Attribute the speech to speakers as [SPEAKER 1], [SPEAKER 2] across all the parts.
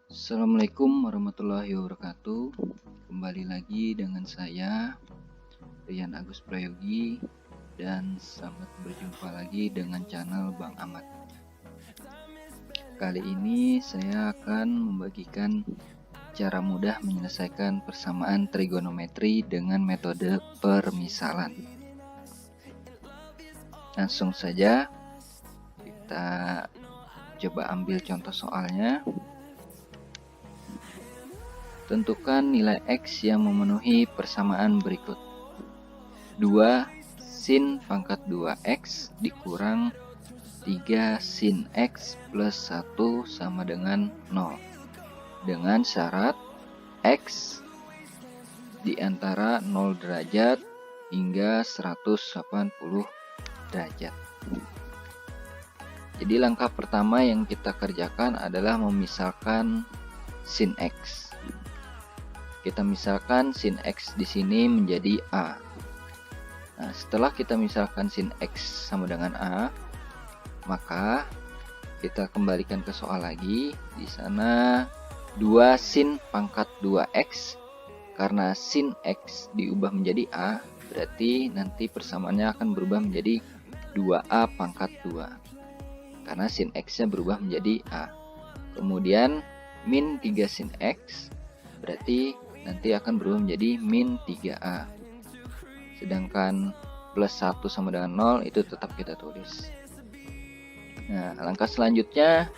[SPEAKER 1] Assalamualaikum warahmatullahi wabarakatuh. Kembali lagi dengan saya Rian Agus Prayogi, dan selamat berjumpa lagi dengan channel Bang Ahmad. Kali ini saya akan membagikan cara mudah menyelesaikan persamaan trigonometri dengan metode permisalan. Langsung saja kita coba ambil contoh soalnya. Tentukan nilai X yang memenuhi persamaan berikut. 2 sin pangkat 2X dikurang 3 sin X plus 1 sama dengan 0. Dengan syarat X di antara 0 derajat hingga 180 derajat. Jadi langkah pertama yang kita kerjakan adalah memisalkan sin X. Kita misalkan sin X di sini menjadi A. Nah, setelah kita misalkan sin X sama dengan A, maka kita kembalikan ke soal lagi. Di sana 2 sin pangkat 2X. Karena sin X diubah menjadi A, berarti nanti persamaannya akan berubah menjadi 2A pangkat 2. Karena sin X-nya berubah menjadi A. Kemudian min 3 sin X, berarti nanti akan berubah menjadi min 3A. Sedangkan plus 1 sama dengan 0 itu tetap kita tulis. Nah, langkah selanjutnya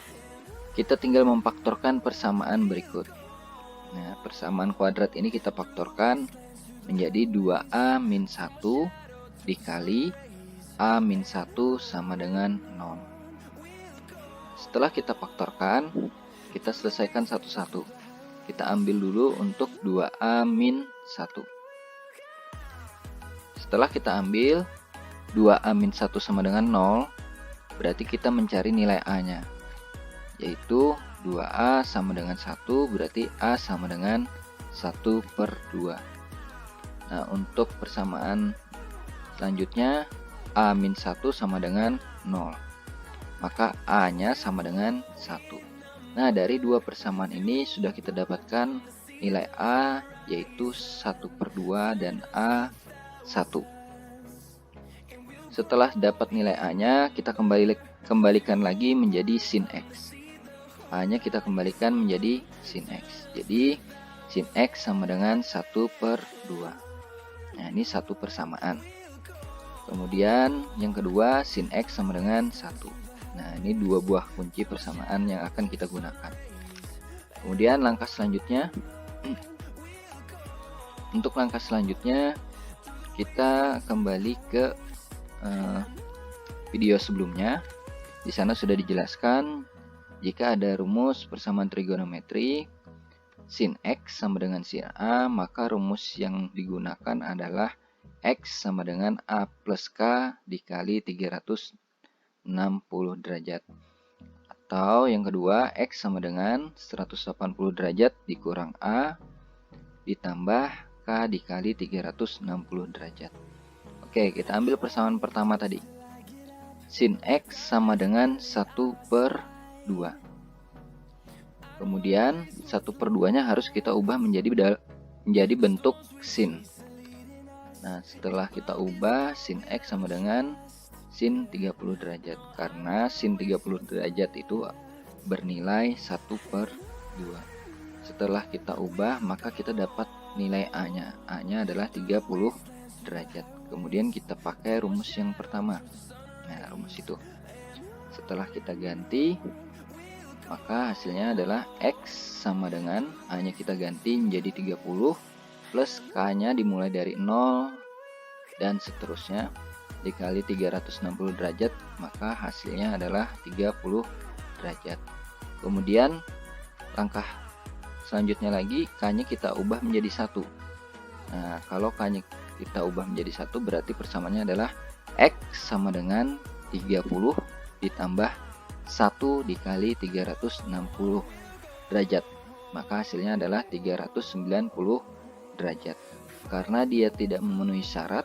[SPEAKER 1] kita tinggal memfaktorkan persamaan berikut. Nah, persamaan kuadrat ini kita faktorkan menjadi 2A min 1 dikali A min 1 sama dengan 0. Setelah kita faktorkan, kita selesaikan satu-satu. Kita ambil dulu untuk 2A min 1. Setelah kita ambil 2A min 1 sama dengan 0, berarti kita mencari nilai A-nya, yaitu 2A sama dengan 1, berarti A sama dengan 1/2. Nah, untuk persamaan selanjutnya A min 1 sama dengan 0, maka A-nya sama dengan 1. Nah, dari dua persamaan ini sudah kita dapatkan nilai A, yaitu 1/2 dan A1. Setelah dapat nilai A-nya, kita kembalikan lagi menjadi sin X. A-nya kita kembalikan menjadi sin X. Jadi, sin X sama dengan 1/2. Nah, ini satu persamaan. Kemudian, yang kedua, sin X sama dengan 1. Nah, ini dua buah kunci persamaan yang akan kita gunakan. Kemudian langkah selanjutnya, untuk langkah selanjutnya kita kembali ke video sebelumnya. Di sana sudah dijelaskan jika ada rumus persamaan trigonometri sin X sama dengan sin A, maka rumus yang digunakan adalah X sama dengan A plus K dikali 360 derajat. Atau yang kedua, X sama dengan 180 derajat dikurang A ditambah K dikali 360 derajat. Oke, kita ambil persamaan pertama tadi. Sin X sama dengan 1/2. Kemudian 1/2-nya harus kita ubah menjadi bentuk sin. Nah, setelah kita ubah, sin X sama dengan sin 30 derajat. Karena sin 30 derajat itu bernilai 1/2. Setelah kita ubah, maka kita dapat nilai A-nya. A-nya adalah 30 derajat. Kemudian kita pakai rumus yang pertama. Nah, rumus itu. Setelah kita ganti, maka hasilnya adalah X sama dengan A-nya kita ganti menjadi 30 plus K-nya dimulai dari 0 dan seterusnya dikali 360 derajat, maka hasilnya adalah 30 derajat. Kemudian langkah selanjutnya lagi, K-nya kita ubah menjadi 1. Nah, kalau K-nya kita ubah menjadi 1, berarti persamaannya adalah X sama dengan 30 ditambah 1 dikali 360 derajat. Maka hasilnya adalah 390 derajat. Karena dia tidak memenuhi syarat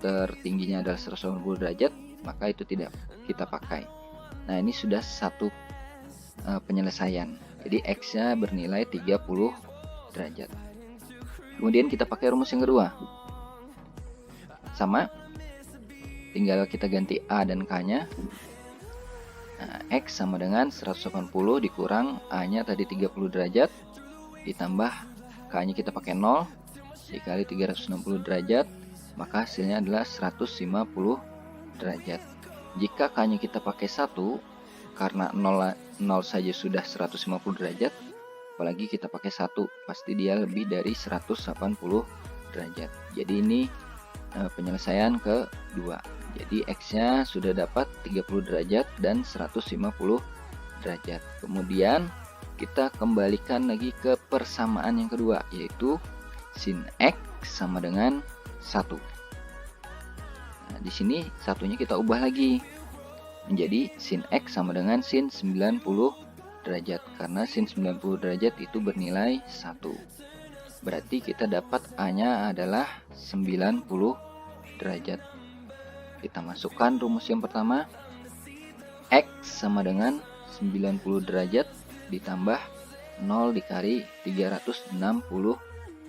[SPEAKER 1] tertingginya adalah 180 derajat, maka itu tidak kita pakai. Nah, ini sudah satu penyelesaian. Jadi X-nya bernilai 30 derajat. Kemudian kita pakai rumus yang kedua. Sama, tinggal kita ganti A dan K-nya. Nah, X sama dengan 180 dikurang A-nya tadi 30 derajat, ditambah K-nya kita pakai 0, dikali 360 derajat, maka hasilnya adalah 150 derajat. Jika K-nya kita pakai 1, karena 0 saja sudah 150 derajat, apalagi kita pakai 1, pasti dia lebih dari 180 derajat. Jadi ini penyelesaian kedua. Jadi X-nya sudah dapat 30 derajat dan 150 derajat. Kemudian kita kembalikan lagi ke persamaan yang kedua, yaitu sin X sama dengan 1. Nah, di sini satunya kita ubah lagi menjadi sin X sama dengan sin 90 derajat, karena sin 90 derajat itu bernilai 1. Berarti kita dapat A-nya adalah 90 derajat. Kita masukkan rumus yang pertama. X sama dengan 90 derajat ditambah 0 dikali 360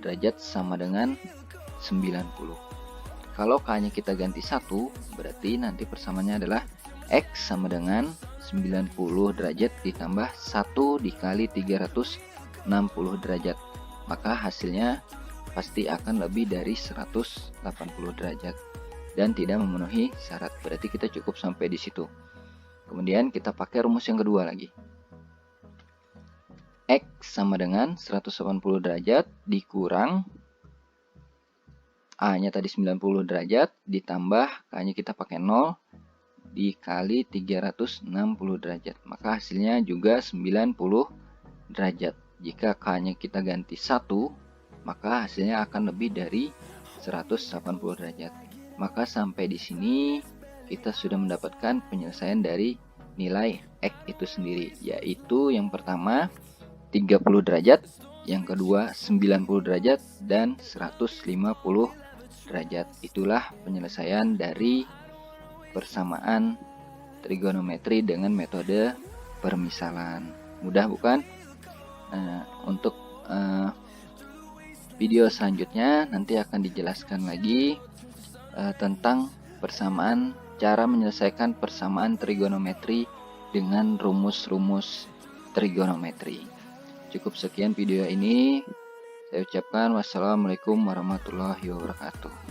[SPEAKER 1] derajat sama dengan 90. Kalau K-nya kita ganti 1, berarti nanti persamaannya adalah X sama dengan 90 derajat ditambah 1 dikali 360 derajat. Maka hasilnya pasti akan lebih dari 180 derajat dan tidak memenuhi syarat. Berarti kita cukup sampai di situ. Kemudian kita pakai rumus yang kedua lagi. X sama dengan 180 derajat dikurang A-nya tadi 90 derajat ditambah K-nya kita pakai 0 dikali 360 derajat. Maka hasilnya juga 90 derajat. Jika K-nya kita ganti 1, maka hasilnya akan lebih dari 180 derajat. Maka sampai di sini kita sudah mendapatkan penyelesaian dari nilai X itu sendiri, yaitu yang pertama 30 derajat, yang kedua 90 derajat, dan 150 derajat. Itulah penyelesaian dari persamaan trigonometri dengan metode permisalan. Mudah bukan? Untuk video selanjutnya nanti akan dijelaskan lagi tentang cara menyelesaikan persamaan trigonometri dengan rumus-rumus trigonometri. Cukup sekian video ini. Saya ucapkan wassalamualaikum warahmatullahi wabarakatuh.